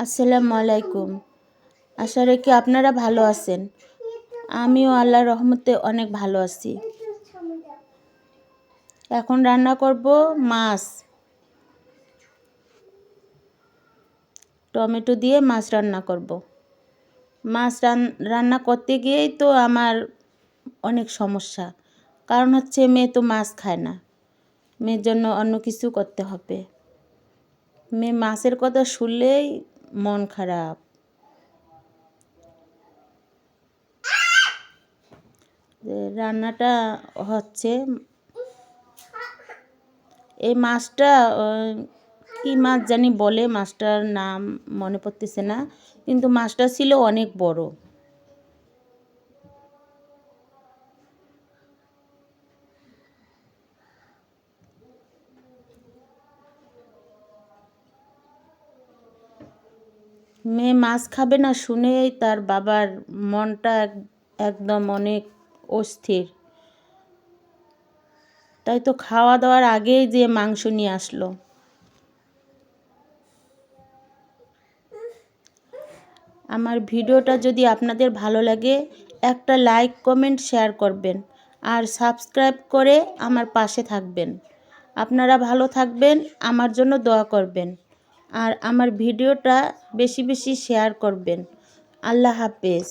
আসসালামু আলাইকুম। আশা রাখি আপনারা ভালো আছেন। আমিও আল্লাহর রহমতে অনেক ভালো আছি। এখন রান্না করব মাছ, টমেটো দিয়ে মাছ রান্না করব। মাছ রান্না করতে গিয়েই তো আমার অনেক সমস্যা। কারণ হচ্ছে মেয়ে তো মাছ খায় না, মেয়ের জন্য অন্য কিছু করতে হবে। মেয়ে মাছের কথা শুনলেই মন খারাপ। রান্নাটা হচ্ছে, এই মাছটা কি মাছ জানি বলে, মাছটার নাম মনে পড়তেছে না, কিন্তু মাছটা ছিল অনেক বড়। মেয়ে মাছ খাবে না শুনেই তার বাবার মনটা একদম অনেক অস্থির। তাই তো খাওয়া দাওয়ার আগেই যে মাংস নিয়ে আসলো। আমার ভিডিওটা যদি আপনাদের ভালো লাগে, একটা লাইক, কমেন্ট, শেয়ার করবেন আর সাবস্ক্রাইব করে আমার পাশে থাকবেন। আপনারা ভালো থাকবেন, আমার জন্য দোয়া করবেন আর আমার ভিডিওটা বেশি বেশি শেয়ার করবেন। আল্লাহ হাফেজ।